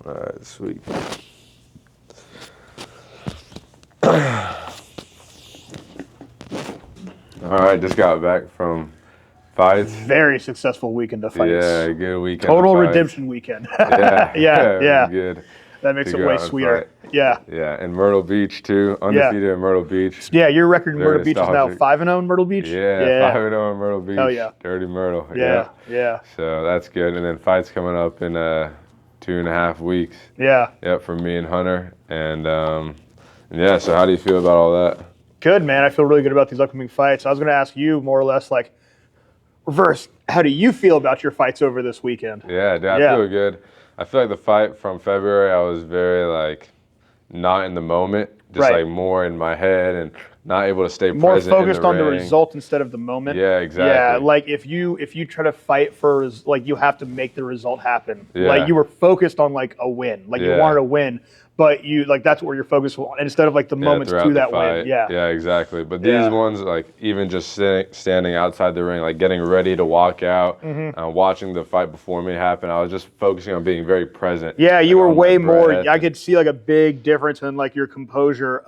All right, sweet. All right, just got back from fights. Very successful weekend of fights. Yeah, good weekend. Total redemption weekend. Yeah, yeah. It was good. That makes to it go way out and sweeter. fight. Yeah. Yeah, and Myrtle Beach too. Undefeated in Myrtle Beach. Yeah, your record in Very Myrtle Beach is now nostalgic. 5-0 in Myrtle Beach? Yeah, 5-0 in Myrtle Beach. Hell yeah. Dirty Myrtle. Yeah. So that's good. And then fights coming up in 2.5 weeks. Yeah. Yep, for me and Hunter. And yeah, so how do you feel about all that? Good, man. I feel really good about these upcoming fights. I was going to ask you more or less like reverse. How do you feel about your fights over this weekend? Yeah, dude, I feel good. I feel like the fight from February, I was very like not in the moment, just like more in my head and not able to stay more present. More focused on the ring. result instead of the moment. Yeah, exactly. Yeah, like if you try to fight for like you have to make the result happen. Yeah. Like you were focused on like a win, like you wanted a win, but you like that's where you're focused on instead of like the moments to that win. Yeah, exactly. But these ones, like even just standing outside the ring, like getting ready to walk out, watching the fight before me happen, I was just focusing on being very present. Yeah, you were way more. I could see like a big difference in like your composure,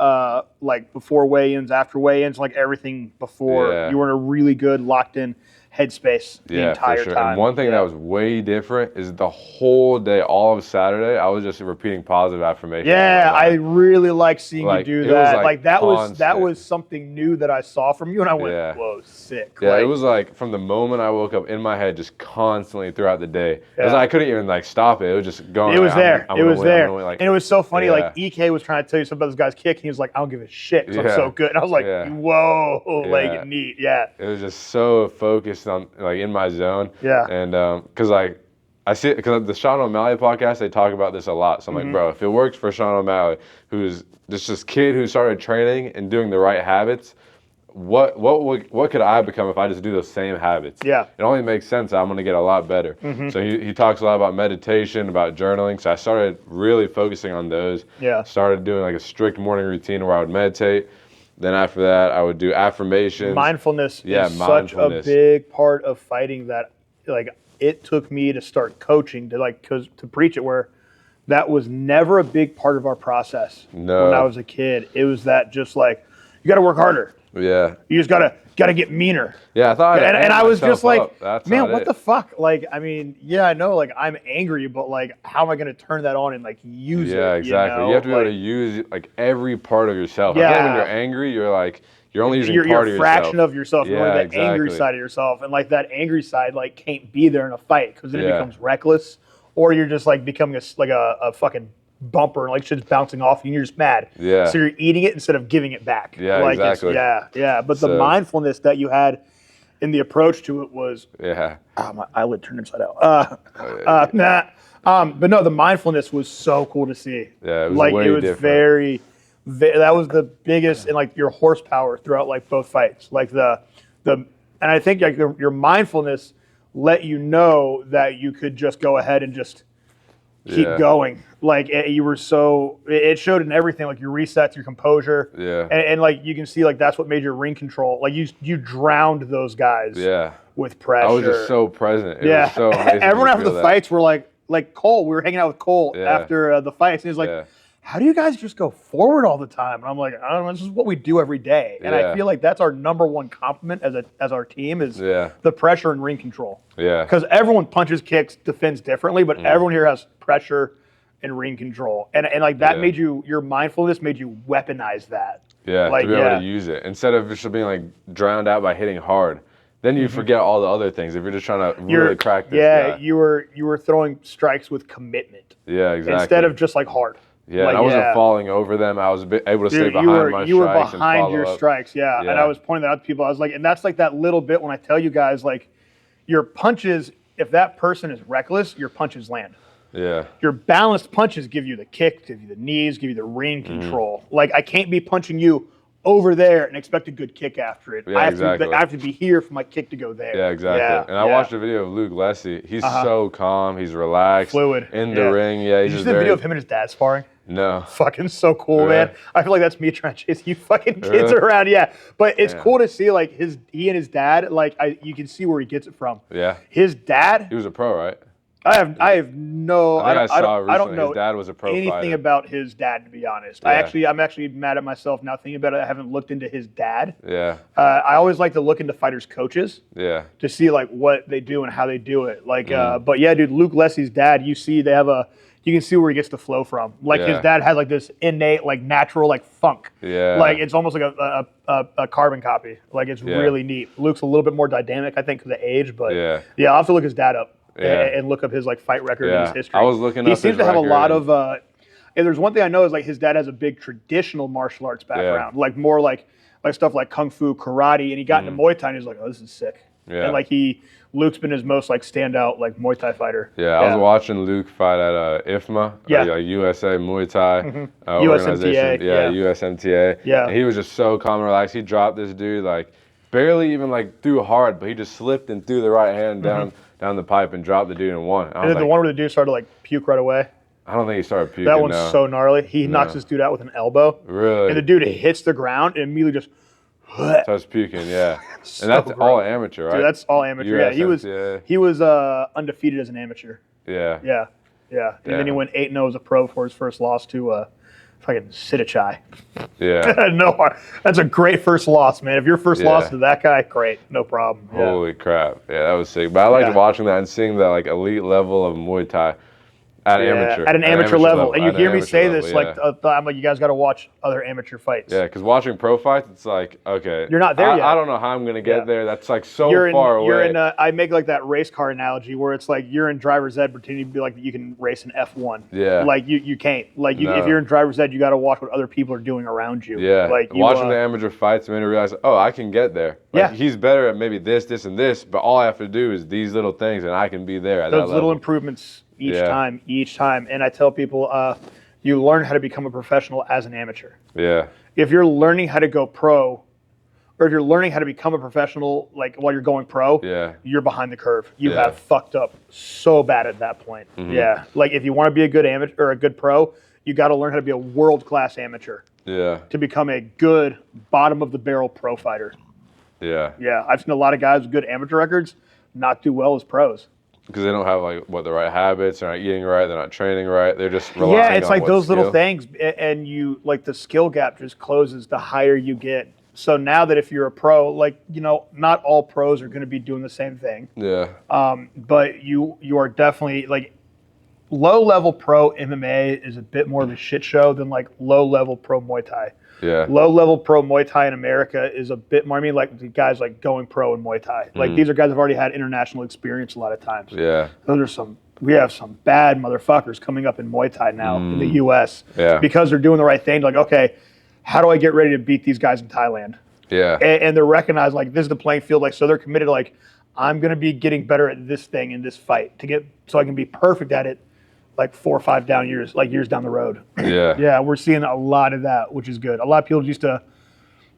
like before weigh-ins, after weigh-ins, like everything before. Yeah. You were in a really good locked in headspace the entire for sure. time. And one thing that was way different is the whole day, all of Saturday, I was just repeating positive affirmations. Yeah, I really like seeing you do that. Like that was something new that I saw from you, and I went, "Whoa, sick!" Yeah, it was like from the moment I woke up in my head, just constantly throughout the day. It was like I couldn't even like stop it. It was just going. It was there. I'm it was there. Like, and it was so funny. Like EK was trying to tell you something about this guy's kick, and he was like, "I don't give a shit because I'm so good." And I was like, "Whoa, like neat, yeah." It was just so focused on like in my zone. Yeah. And because like I see because the Sean O'Malley podcast, they talk about this a lot. So I'm like, bro, if it works for Sean O'Malley, who's just this kid who started training and doing the right habits, what could I become if I just do those same habits? Yeah. It only makes sense that I'm going to get a lot better. So he talks a lot about meditation, about journaling. So I started really focusing on those. Yeah. Started doing like a strict morning routine where I would meditate. Then after that, I would do affirmations. Mindfulness is such a big part of fighting that, like, it took me to start coaching to preach it, where that was never a big part of our process when I was a kid. It was that just like, you got to work harder. Yeah. You just got to get meaner. Yeah, I thought and I was just like, man, what it. the fuck? Like, I mean, yeah, I know, like, I'm angry, but, like, how am I going to turn that on and, like, use it? Yeah, exactly. You have to be able to use, like, every part of yourself. Yeah. I think when you're angry, you're, like, you're only using part of yourself. You're a fraction of yourself. You're only the exactly. angry side of yourself. And, like, that angry side, like, can't be there in a fight because then it becomes reckless, or you're just, like, becoming a fucking bumper and like shit's bouncing off you and you're just mad. Yeah. So you're eating it instead of giving it back. Yeah, like exactly. Yeah. But the mindfulness that you had in the approach to it was my eyelid turned inside out. But no, the mindfulness was so cool to see. Yeah, it was like way it was different. That was the biggest and like your horsepower throughout like both fights. Like and I think like your mindfulness let you know that you could just go ahead and just keep going. Like you were it showed in everything, like your resets, your composure. Yeah. And like you can see like that's what made your ring control. Like you drowned those guys with pressure. I was just so present. It was so amazing. Everyone after the fights were like Cole, we were hanging out with Cole after the fights. And he was like, how do you guys just go forward all the time? And I'm like, I don't know, this is what we do every day. And I feel like that's our number one compliment as our team is the pressure and ring control. Yeah. Because everyone punches, kicks, defends differently, but everyone here has pressure and ring control. And like that made your mindfulness made you weaponize that. Yeah, like, to be able to use it. Instead of just being like drowned out by hitting hard. Then you forget all the other things if you're just trying to really crack this guy. You were throwing strikes with commitment. Yeah, exactly. Instead of just like hard. Yeah, and I wasn't falling over them. I was able to stay behind my strikes. You were behind your up. strikes, yeah. And I was pointing that out to people. I was like, and that's like that little bit when I tell you guys, like, your punches, if that person is reckless, your punches land. Yeah. Your balanced punches give you the kick, give you the knees, give you the ring control. Like, I can't be punching you over there and expect a good kick after it. Yeah, I have to be here for my kick to go there. Yeah, exactly. Yeah, and I watched a video of Luke Leslie. He's so calm. He's relaxed. Fluid. In the ring. Yeah, he's Did you just see the video of him and his dad sparring? No. Fucking so cool, man. I feel like that's me trying to chase you fucking kids around. Yeah. But it's cool to see like he and his dad, like you can see where he gets it from. Yeah. His dad. He was a pro, right? I have no. I think I saw recently don't know his dad was a pro anything fighter. about his dad, to be honest. Yeah. I'm actually mad at myself now thinking about it. I haven't looked into his dad. Yeah. I always like to look into fighters' coaches. Yeah. To see like what they do and how they do it. Like, Mm. but yeah, dude, Luke Leslie's dad. You see, you can see where he gets the flow from. Like his dad has like this innate, like natural, like funk. Yeah. Like it's almost like a carbon copy. Like it's Yeah. really neat. Luke's a little bit more dynamic, I think, because of age. But Yeah. I'll have to look his dad up. Yeah. And look up his like fight record and his history. I was looking He up seems his to have a record lot and- of. And there's one thing I know is like his dad has a big traditional martial arts background, like more like stuff like kung fu, karate, and he got into Muay Thai and he's like, oh, this is sick. Yeah. And like Luke's been his most like standout like Muay Thai fighter. Yeah, I was watching Luke fight at IFMA, like USA Muay Thai organization. USMTA, USMTA. Yeah. And he was just so calm and relaxed. He dropped this dude like barely even like threw hard, but he just slipped and threw the right hand down the pipe and dropped the dude and won. And then the one where the dude started to like puke right away. I don't think he started puking. That one's so gnarly. He knocks this dude out with an elbow. Really? And the dude hits the ground and immediately just starts puking, yeah. And that's all amateur, right? Dude, that's all amateur. Yeah, USMTA. he was undefeated as an amateur. Yeah. Yeah. And then he went 8-0 as a pro for his first loss to fucking Sidichai. Yeah. No, that's a great first loss, man. If your first loss to that guy, great, no problem. Yeah. Holy crap. Yeah, that was sick. But I liked watching that and seeing that like elite level of Muay Thai at an amateur level. And you hear me say this, yeah. I'm like, you guys got to watch other amateur fights. Yeah, because watching pro fights, it's like, okay. You're not there yet. I don't know how I'm going to get there. That's like so far away. You're in I make like that race car analogy where it's like you're in driver's ed pretending to be like you can race an F1. Yeah. Like you can't. Like if you're in driver's ed, you got to watch what other people are doing around you. Yeah. Like watching the amateur fights made me realize, oh, I can get there. Like, he's better at maybe this, and this, but all I have to do is these little things and I can be there at that level. Those little improvements each time. And I tell people, you learn how to become a professional as an amateur. Yeah. If you're learning how to go pro, or if you're learning how to become a professional, like while you're going pro, you're behind the curve. You have fucked up so bad at that point. Mm-hmm. Yeah. Like if you want to be a good amateur or a good pro, you got to learn how to be a world-class amateur. Yeah. To become a good bottom of the barrel pro fighter. Yeah. Yeah. I've seen a lot of guys with good amateur records not do well as pros. Because they don't have like the right habits, they're not eating right, they're not training right, they're just relying on it's like those skill. little things, and you like the skill gap just closes the higher you get. So now that if you're a pro, like not all pros are going to be doing the same thing. Yeah. But you are definitely like low level pro MMA is a bit more of a shit show than like low level pro Muay Thai. Yeah. Low level pro Muay Thai in America is a bit more. I mean, like the guys like going pro in Muay Thai. Like these are guys who've already had international experience a lot of times. Yeah. We have some bad motherfuckers coming up in Muay Thai now in the U.S. Yeah. Because they're doing the right thing. Like, okay, how do I get ready to beat these guys in Thailand? Yeah. And they're recognized like this is the playing field. Like, so they're committed. Like, I'm gonna be getting better at this thing in this fight so I can be perfect at it. Like 4 or 5 years down the road. Yeah. Yeah, we're seeing a lot of that, which is good. A lot of people used to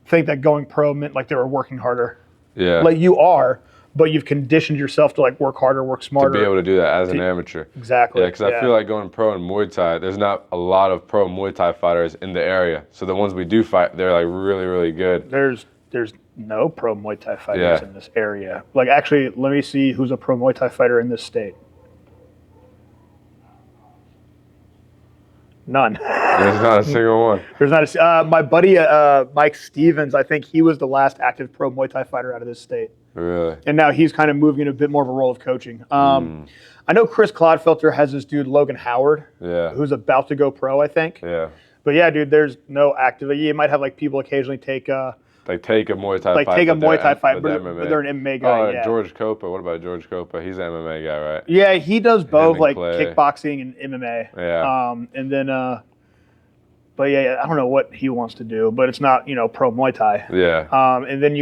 think that going pro meant like they were working harder. Yeah. Like you are, but you've conditioned yourself to like work harder, work smarter. To be able to do that as an amateur. Exactly. Yeah, because I feel like going pro in Muay Thai, there's not a lot of pro Muay Thai fighters in the area. So the ones we do fight, they're like really, really good. There's no pro Muay Thai fighters in this area. Like actually, let me see who's a pro Muay Thai fighter in this state. None. There's not a single one. There's not my buddy Mike Stevens. I think he was the last active pro Muay Thai fighter out of this state. Really? And now he's kind of moving into a bit more of a role of coaching. I know Chris Clodfelter has this dude Logan Howard, who's about to go pro, I think. Yeah. But yeah, dude, there's no active. You might have like people occasionally take a Muay Thai fight. Like take a Muay Thai fight, but MMA. they're an MMA guy. Oh, George Copa. What about George Copa? He's an MMA guy, right? Yeah, he does both, like Clay. kickboxing and MMA. Yeah. And then, but yeah, I don't know what he wants to do, but it's not pro Muay Thai. Yeah. And then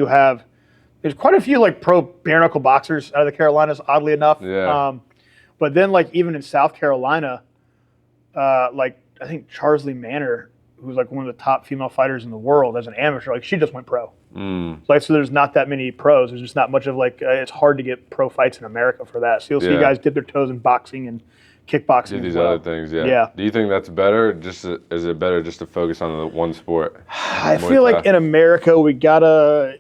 there's quite a few like pro bare knuckle boxers out of the Carolinas, oddly enough. Yeah. But then like even in South Carolina, like I think Charsley Manor, who's like one of the top female fighters in the world as an amateur, like she just went pro. Like so, there's not that many pros. There's just not much of like it's hard to get pro fights in America for that. So you'll see guys dip their toes in boxing and kickboxing. Do these other things, yeah. Do you think that's better? Is it better just to focus on the one sport? I feel like in America we gotta.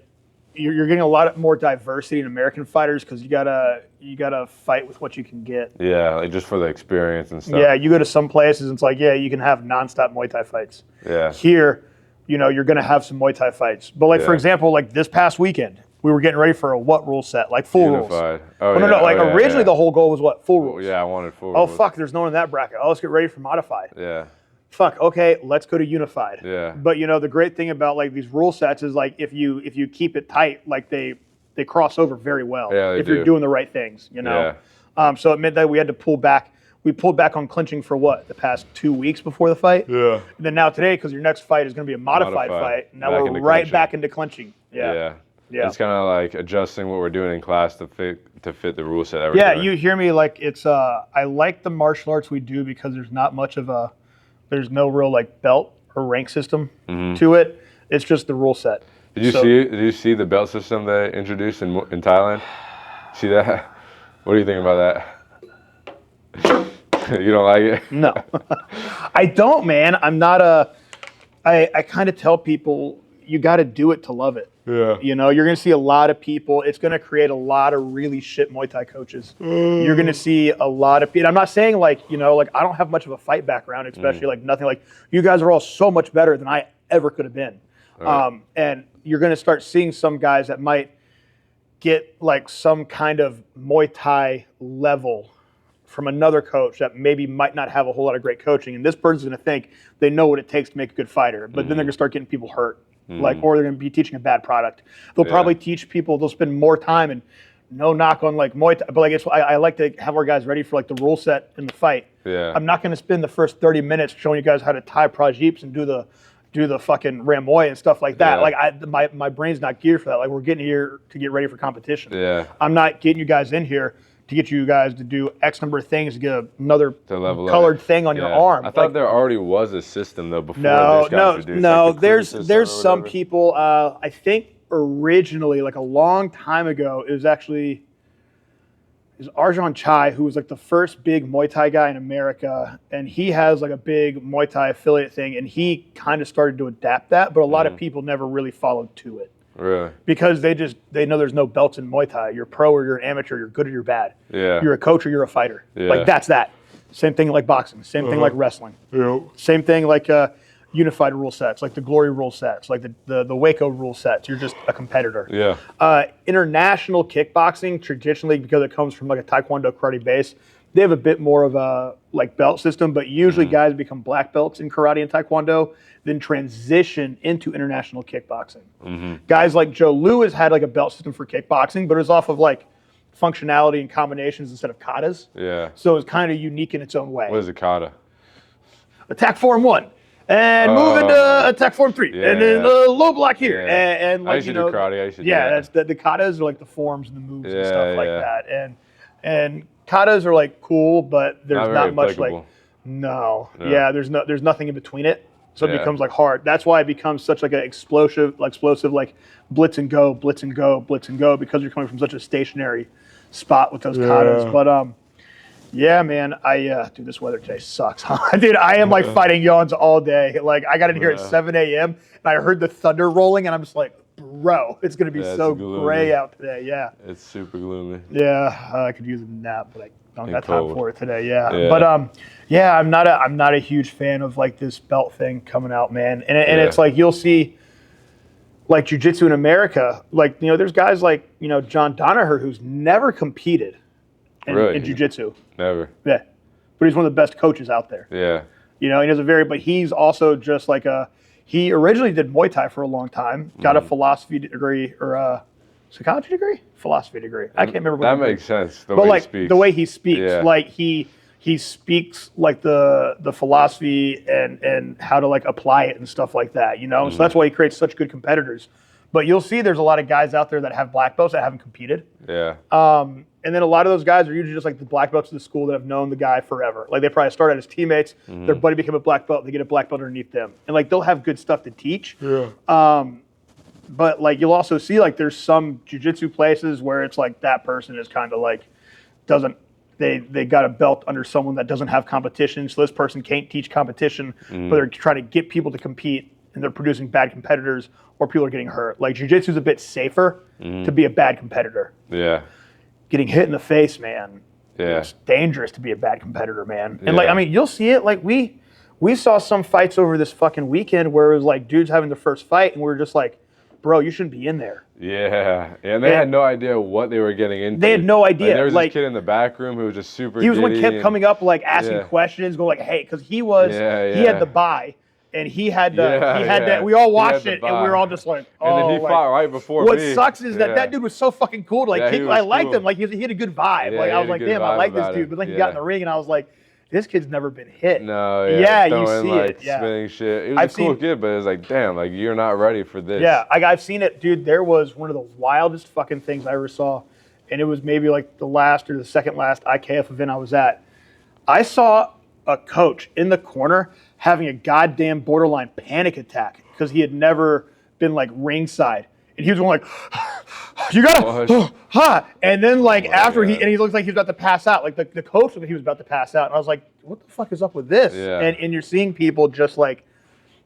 you're getting a lot more diversity in American fighters because you gotta fight with what you can get. Yeah, like just for the experience and stuff. Yeah, you go to some places, it's like, yeah, you can have nonstop Muay Thai fights. Yeah. Here, you're gonna have some Muay Thai fights. But like for example, like this past weekend, we were getting ready for a what rule set? Like full Unified. rules. Oh, no. Like originally the whole goal was what? Full rules. Yeah, I wanted full Oh rules. fuck, there's no one in that bracket. Oh, let's get ready for modified. Yeah. Fuck, okay, let's go to unified. Yeah. But the great thing about like these rule sets is like if you keep it tight, like they cross over very well. Yeah, they if do. you're doing the right things, Yeah. So it meant that we had to pull back. We pulled back on clinching for the past 2 weeks before the fight. Yeah. And then now today, because your next fight is going to be a modified fight, now Back we're into right clinching. back into clinching. Yeah. Yeah. It's kind of like adjusting what we're doing in class to fit the rule set that we're Yeah, doing. you hear me? Like it's I like the martial arts we do because there's not much of there's no real like belt or rank system to it. It's just the rule set. Did you see the belt system they introduced in Thailand? See that? What do you think about that? You don't like it? No, I don't, man. I'm not I kind of tell people you got to do it to love it. Yeah. You're going to see a lot of people. It's going to create a lot of really shit Muay Thai coaches. You're going to see a lot of people. I'm not saying like I don't have much of a fight background, especially like nothing. Like you guys are all so much better than I ever could have been. Right. And you're going to start seeing some guys that might get like some kind of Muay Thai level from another coach that maybe might not have a whole lot of great coaching. And this person's going to think they know what it takes to make a good fighter, but then they're going to start getting people hurt. Or they're going to be teaching a bad product. They'll probably teach people, they'll spend more time, and no knock on like Muay Thai, but like I like to have our guys ready for like the rule set in the fight. Yeah. I'm not going to spend the first 30 minutes showing you guys how to tie prajeeps and do the fucking Ramoy and stuff like that. Yeah. Like my brain's not geared for that. Like we're getting here to get ready for competition. Yeah. I'm not getting you guys in here to get you guys to do X number of things to get another To level colored up. thing on your arm. I thought there already was a system though before this got introduced. No. Like the crew There's system or some whatever. people. I think originally, like a long time ago, it was Arjan Chai, who was like the first big Muay Thai guy in America, and he has like a big Muay Thai affiliate thing, and he kind of started to adapt that, but a lot of people never really followed to it. Really? Because they know there's no belts in Muay Thai. You're pro or you're an amateur, you're good or you're bad. Yeah. You're a coach or you're a fighter. Yeah. Like that's that. Same thing like boxing. Same thing like wrestling. Yeah. Same thing like unified rule sets, like the glory rule sets, like the Waco rule sets. You're just a competitor. Yeah. International kickboxing, traditionally, because it comes from like a Taekwondo karate base, they have a bit more of a like belt system, but usually guys become black belts in karate and Taekwondo, then transition into international kickboxing. Guys like Joe Lewis had like a belt system for kickboxing, but it was off of like functionality and combinations instead of katas. Yeah. So it was kind of unique in its own way. What is a kata? Attack form 1. And move into attack form 3. Yeah, and then low block here. Yeah. And like, I used to do karate. I used to do yeah, that. that's the katas are like the forms and the moves and Yeah, stuff like yeah. that. And katas are like cool, but there's Not not very much applicable. like no. Yeah. Yeah, there's nothing in between it. So it Yeah. becomes like hard. That's why it becomes such like an explosive like blitz and go, blitz and go, blitz and go, because you're coming from such a stationary spot with those katas. But yeah, man, dude, this weather today sucks. Dude, I am like fighting yawns all day. Like I got in here at 7 a.m. and I heard the thunder rolling and I'm just like, bro, it's gonna be so gloomy. gray out today. Yeah. It's super gloomy. Yeah, I could use a nap, but I don't got time cold. for it today. Yeah. Yeah. But yeah, I'm not a huge fan of like this belt thing coming out, man. And Yeah. it's like you'll see like jiu-jitsu in America, like there's guys like John Danaher who's never competed Really? in jiu-jitsu. Never. Yeah, but he's one of the best coaches out there. Yeah. He does but he's also just like he originally did Muay Thai for a long time, got a philosophy degree or a psychology degree, philosophy degree. I can't remember. That makes sense. The But way like he speaks. the way he speaks, Yeah. like he speaks like the philosophy and how to like apply it and stuff like that. So that's why he creates such good competitors. But you'll see there's a lot of guys out there that have black belts that haven't competed. Yeah. And then a lot of those guys are usually just like the black belts of the school that have known the guy forever. Like they probably started as teammates, their buddy became a black belt, they get a black belt underneath them. And like they'll have good stuff to teach. Yeah. But like you'll also see like there's some jiu-jitsu places where it's like that person is kind of like they got a belt under someone that doesn't have competition. So this person can't teach competition, but they're trying to get people to compete and they're producing bad competitors or people are getting hurt. Like jiu-jitsu is a bit safer to be a bad competitor. Yeah. Getting hit in the face, man. Yeah. It's dangerous to be a bad competitor, man. And like, I mean, you'll see it. Like we saw some fights over this fucking weekend where it was like dudes having their first fight and we were just like, bro, you shouldn't be in there. Yeah. And they had no idea what they were getting into. They had no idea. Like, there was this kid in the back room who was just super He was the one kept and, coming up like asking questions, going like, hey, because he had the bye. And he had that. We all watched it, and we were all just like, "Oh." And then he fought right before me. What sucks is that dude was so fucking cool. Like, I liked him. Like, he had a good vibe. Yeah, like, I was like, "Damn, I like this dude." But then he got in the ring, and I was like, "This kid's never been hit." No, you see like, it. Yeah, spinning shit. He was a cool kid, but it was like, damn, like you're not ready for this. Yeah, I've seen it, dude. There was one of the wildest fucking things I ever saw, and it was maybe like the last or the second last IKF event I was at. I saw a coach in the corner having a goddamn borderline panic attack because he had never been like ringside. And he was going like, you gotta, and then like he looks like he was about to pass out. Like the coach looked like he was about to pass out. And I was like, what the fuck is up with this? Yeah. And you're seeing people just like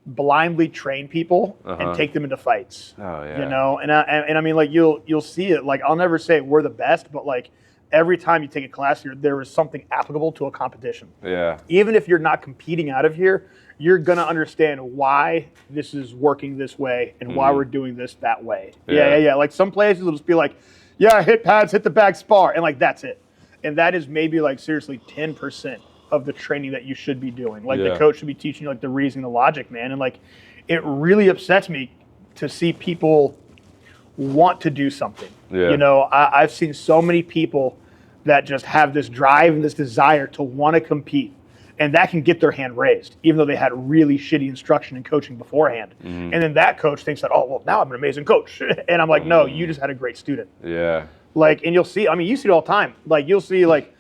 blindly train people and take them into fights. Oh yeah. You know, and I mean like you'll see it. Like I'll never say we're the best, but like every time you take a class here, there is something applicable to a competition. Yeah. Even if you're not competing out of here, you're going to understand why this is working this way and why we're doing this that way. Yeah. Like some places will just be like, yeah, hit pads, hit the bag, spar. And like, that's it. And that is maybe like seriously 10% of the training that you should be doing. Like the coach should be teaching you like the reasoning, the logic, man. And like, it really upsets me to see people want to do something. Yeah. You know, I've seen so many people that just have this drive and this desire to want to compete. And that can get their hand raised, even though they had really shitty instruction and coaching beforehand. And then that coach thinks that, oh, well, now I'm an amazing coach. And I'm like, no, you just had a great student. Yeah. Like, and you'll see, I mean, you see it all the time. Like, you'll see, like,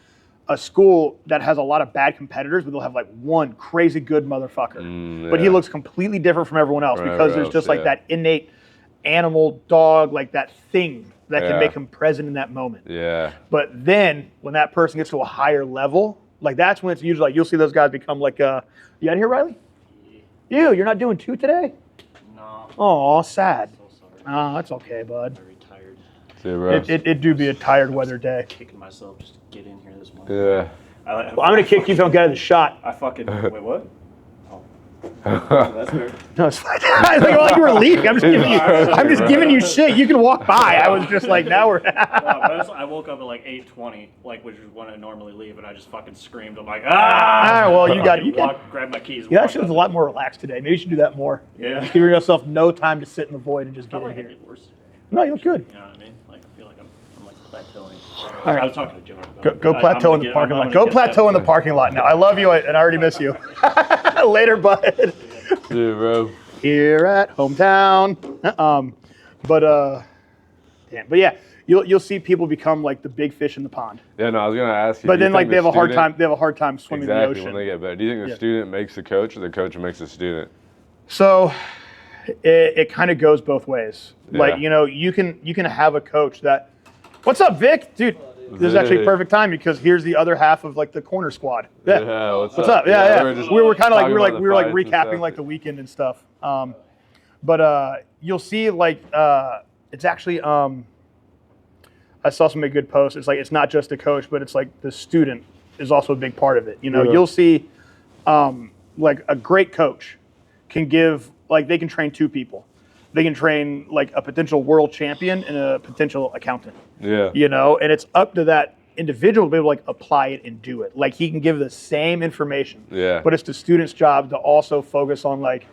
a school that has a lot of bad competitors, but they'll have, like, one crazy good motherfucker. But he looks completely different from everyone else because there's just, like, that innate animal dog, like, that thing that can make him present in that moment. Yeah. But then, when that person gets to a higher level, like that's when it's usually like you'll see those guys become like, you out here, Riley? You're not doing 2 today? No. Oh, sad. So sorry. Oh, that's okay, bud. Very tired. It do be a tired weather day. Kicking myself just to get in here this morning. Yeah. Well, I'm gonna kick you if I don't get out of the shot. I fucking wait. What? Oh, that's fair. No, it's fine. I was like you were leaving. I'm just giving you shit. You can walk by. I was just like, now we're. I woke up at like 8:20, like which is when I normally leave, and I just fucking screamed. I'm like, ah! Well, you got. Grab my keys. Yeah, actually was a lot more relaxed today. Maybe you should do that more. Yeah. Just give yourself no time to sit in the void and just get in here. No, you look good. You know what I mean? Like I feel like I'm like plateauing. All right. I was talking to Joe. Go plateau in the parking lot. Go plateau in the parking lot now. I love you and I already miss you. Later, bud. Dude, bro. Here at hometown. But yeah, you'll see people become like the big fish in the pond. Yeah, no, I was gonna ask you. But then like they have a hard time swimming in the ocean. When they get better. Do you think the student makes the coach or the coach makes the student? So it kind of goes both ways. Yeah. Like, you know, you can have a coach that, what's up, Vic? Dude, this is actually perfect time because here's the other half of like the corner squad. Yeah, what's up? Yeah. We were kind of like we were like fights and recapping stuff. like the weekend and stuff. But you'll see like it's actually I saw some good posts. It's like it's not just the coach, but it's like the student is also a big part of it. You know, you'll see like a great coach can give like they can train 2 people. They can train like a potential world champion and a potential accountant. Yeah. You know, and it's up to that individual to be able to like apply it and do it. Like he can give the same information. Yeah. But it's the student's job to also focus on like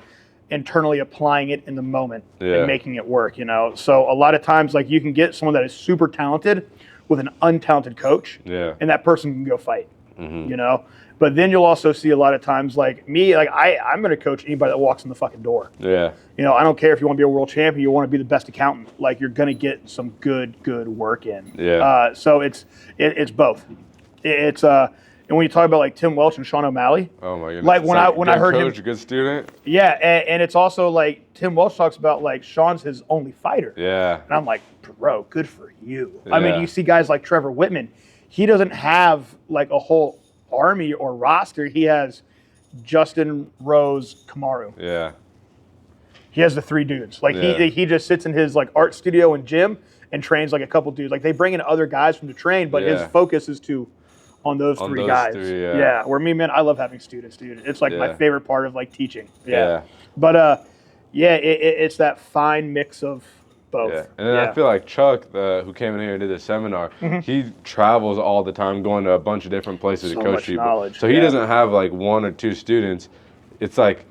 internally applying it in the moment and making it work, you know. So a lot of times like you can get someone that is super talented with an untalented coach. Yeah. And that person can go fight. You know? But then you'll also see a lot of times like me, like I'm going to coach anybody that walks in the fucking door. Yeah. You know, I don't care if you want to be a world champion, you want to be the best accountant. Like you're going to get some good work in. Yeah. So it's both. It's and when you talk about like Tim Welch and Sean O'Malley. Oh my goodness. Like when I heard coach, him, good student. Yeah, and it's also like Tim Welch talks about like Sean's his only fighter. Yeah. And I'm like, bro, good for you. I mean, you see guys like Trevor Whitman. He doesn't have like a whole army or roster. He has Justin, Rose, Kamaru. Yeah. He has the 3 dudes. Like Yeah. he just sits in his like art studio and gym and trains like a couple dudes. Like they bring in other guys from the train, but his Yeah. focus is on those 3 guys. Yeah. Where me, man, I love having students, dude. It's like my Yeah. favorite part of like teaching. Yeah. But it's that fine mix of both. Yeah. And then I feel like Chuck, who came in here and did the seminar, he travels all the time, going to a bunch of different places So to coach much people. knowledge, So he doesn't have like 1 or 2 students. It's like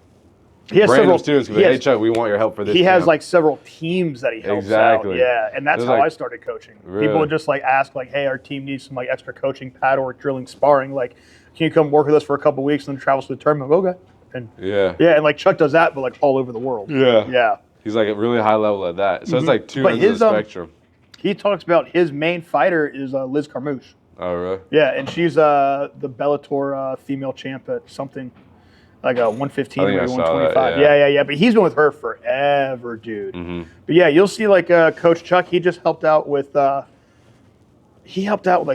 he has random several students. Like, hey, Chuck, we want your help for this. He has camp. like several teams that he helps out. Yeah, and that's There's, how like, I started coaching. really? People would just like ask like, "Hey, our team needs some like extra coaching, paddle or drilling, sparring. Like, can you come work with us for a couple weeks and then travel to the tournament?" Okay. And and like Chuck does that, but like all over the world. Yeah. He's like a really high level at that. So it's like 2 ends of the spectrum. He talks about his main fighter is Liz Carmouche. Oh, really? Yeah, and she's the Bellator female champ at something like a 115 or 125. Yeah. But he's been with her forever, dude. But yeah, you'll see like Coach Chuck. He just helped out with like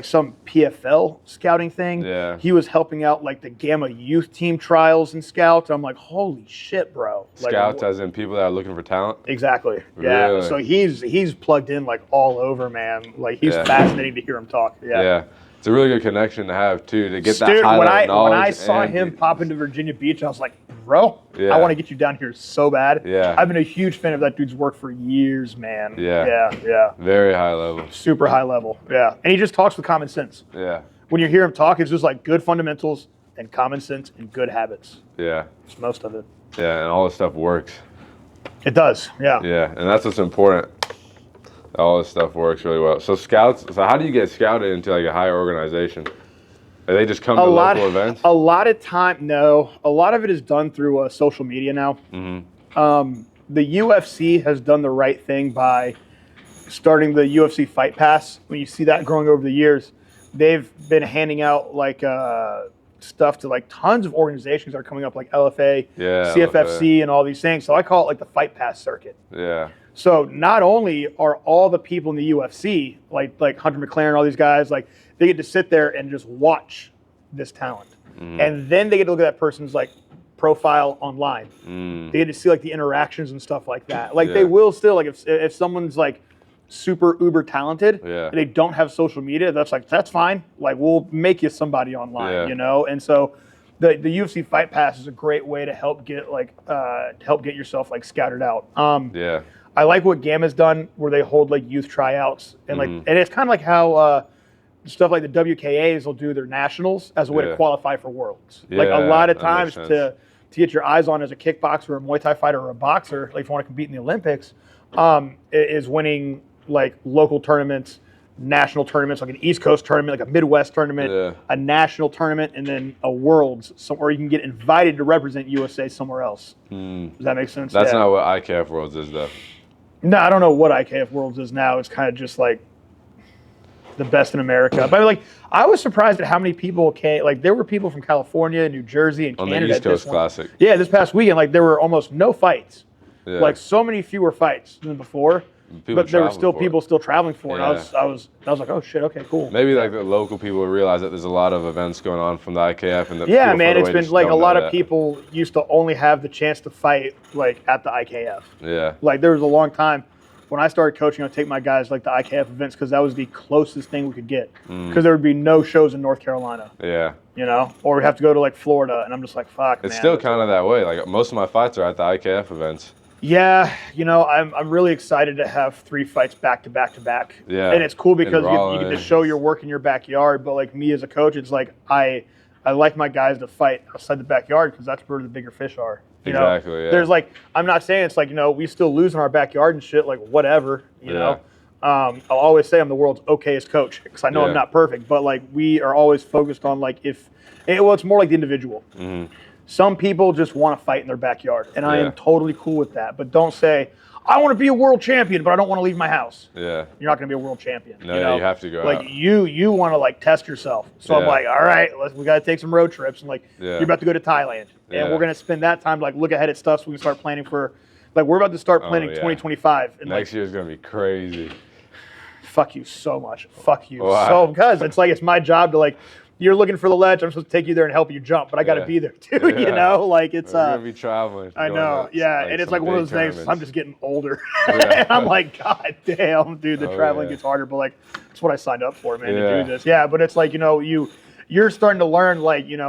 some PFL scouting thing. Yeah. He was helping out like the Gamma youth team trials and scouts. I'm like, holy shit, bro. Scouts, like, as in people that are looking for talent. Exactly. Yeah. Really? So he's plugged in like all over, man. Like he's fascinating to hear him talk. Yeah. It's a really good connection to have too, to get that Dude, high level knowledge. when I saw him pop into Virginia Beach, I was like, bro, I want to get you down here so bad. Yeah. I've been a huge fan of that dude's work for years, man. Yeah. Very high level. Super high level. Yeah. And he just talks with common sense. Yeah. When you hear him talk, it's just like good fundamentals and common sense and good habits. Yeah. It's most of it. Yeah, and all this stuff works. It does. Yeah. Yeah, and that's what's important. All this stuff works really well. So scouts. So how do you get scouted into like a higher organization? Or they just come to local events? A lot of time, no. A lot of it is done through social media now. The UFC has done the right thing by starting the UFC Fight Pass. When you see that growing over the years, they've been handing out like stuff to like tons of organizations that are coming up, like LFA, CFFC, and all these things. So I call it like the Fight Pass circuit. Yeah. So not only are all the people in the UFC, like Hunter McLaren, all these guys, like they get to sit there and just watch this talent, and then they get to look at that person's like profile online. They get to see like the interactions and stuff like that. Like they will still like if someone's like super uber talented and they don't have social media, that's fine. Like we'll make you somebody online, you know. And so the UFC Fight Pass is a great way to help get yourself like scouted out. I like what Gamma's done, where they hold like youth tryouts, and like, and it's kind of like how stuff like the WKAs will do their nationals as a way to qualify for Worlds. Like a lot of times to get your eyes on as a kickboxer, or a Muay Thai fighter, or a boxer, like if you want to compete in the Olympics, is winning like local tournaments, national tournaments, like an East Coast tournament, like a Midwest tournament, a national tournament, and then a Worlds, somewhere you can get invited to represent USA somewhere else. Does that make sense? That's not what IKF Worlds is, though. No, I don't know what IKF Worlds is now. It's kind of just like the best in America. But like, I was surprised at how many people came. Like, there were people from California, New Jersey, and Canada. On the East Coast Classic. Yeah, this past weekend, like there were almost no fights. Like so many fewer fights than before. But there were still people still traveling for it. I was like, oh shit, okay, cool. Maybe like the local people would realize that there's a lot of events going on from the IKF and the man, it's been like a lot of people used to only have the chance to fight like at the IKF. Yeah. Like there was a long time when I started coaching, I'd take my guys like the IKF events because that was the closest thing we could get. Because there would be no shows in North Carolina. Yeah. You know, or we have to go to like Florida, and I'm just like, fuck. It's still kind of that way. Like most of my fights are at the IKF events. Yeah, you know, I'm really excited to have 3 fights back to back to back. Yeah. And it's cool because you get to show your work in your backyard. But like me as a coach, it's like I like my guys to fight outside the backyard because that's where the bigger fish are. You know? Exactly. Yeah. There's like, I'm not saying it's like, you know, we still lose in our backyard and shit, like whatever, you know. I'll always say I'm the world's okayest coach because I know I'm not perfect, but like we are always focused on like it's more like the individual. Some people just want to fight in their backyard, and I am totally cool with that. But don't say, I want to be a world champion, but I don't want to leave my house. Yeah. You're not going to be a world champion. No, you know? you have to go like out. you want to like test yourself. So I'm like, all right, we got to take some road trips, and like you're about to go to Thailand, and we're going to spend that time to like look ahead at stuff so we can start planning for, like we're about to start planning 2025. And next year's going to be crazy. Fuck you so much. Fuck you. Why? So because it's like it's my job to like you're looking for the ledge. I'm supposed to take you there and help you jump, but I got to Yeah. be there too. You Yeah. know, like it's We're gonna be traveling. I going know, to, yeah, and it's some like one of big those days. I'm tournaments. just getting older, Yeah. and I'm like, God damn, dude, the Oh, traveling yeah. gets harder. But like, that's what I signed up for, man, to Yeah. do this. Yeah, but it's like you're starting to learn, like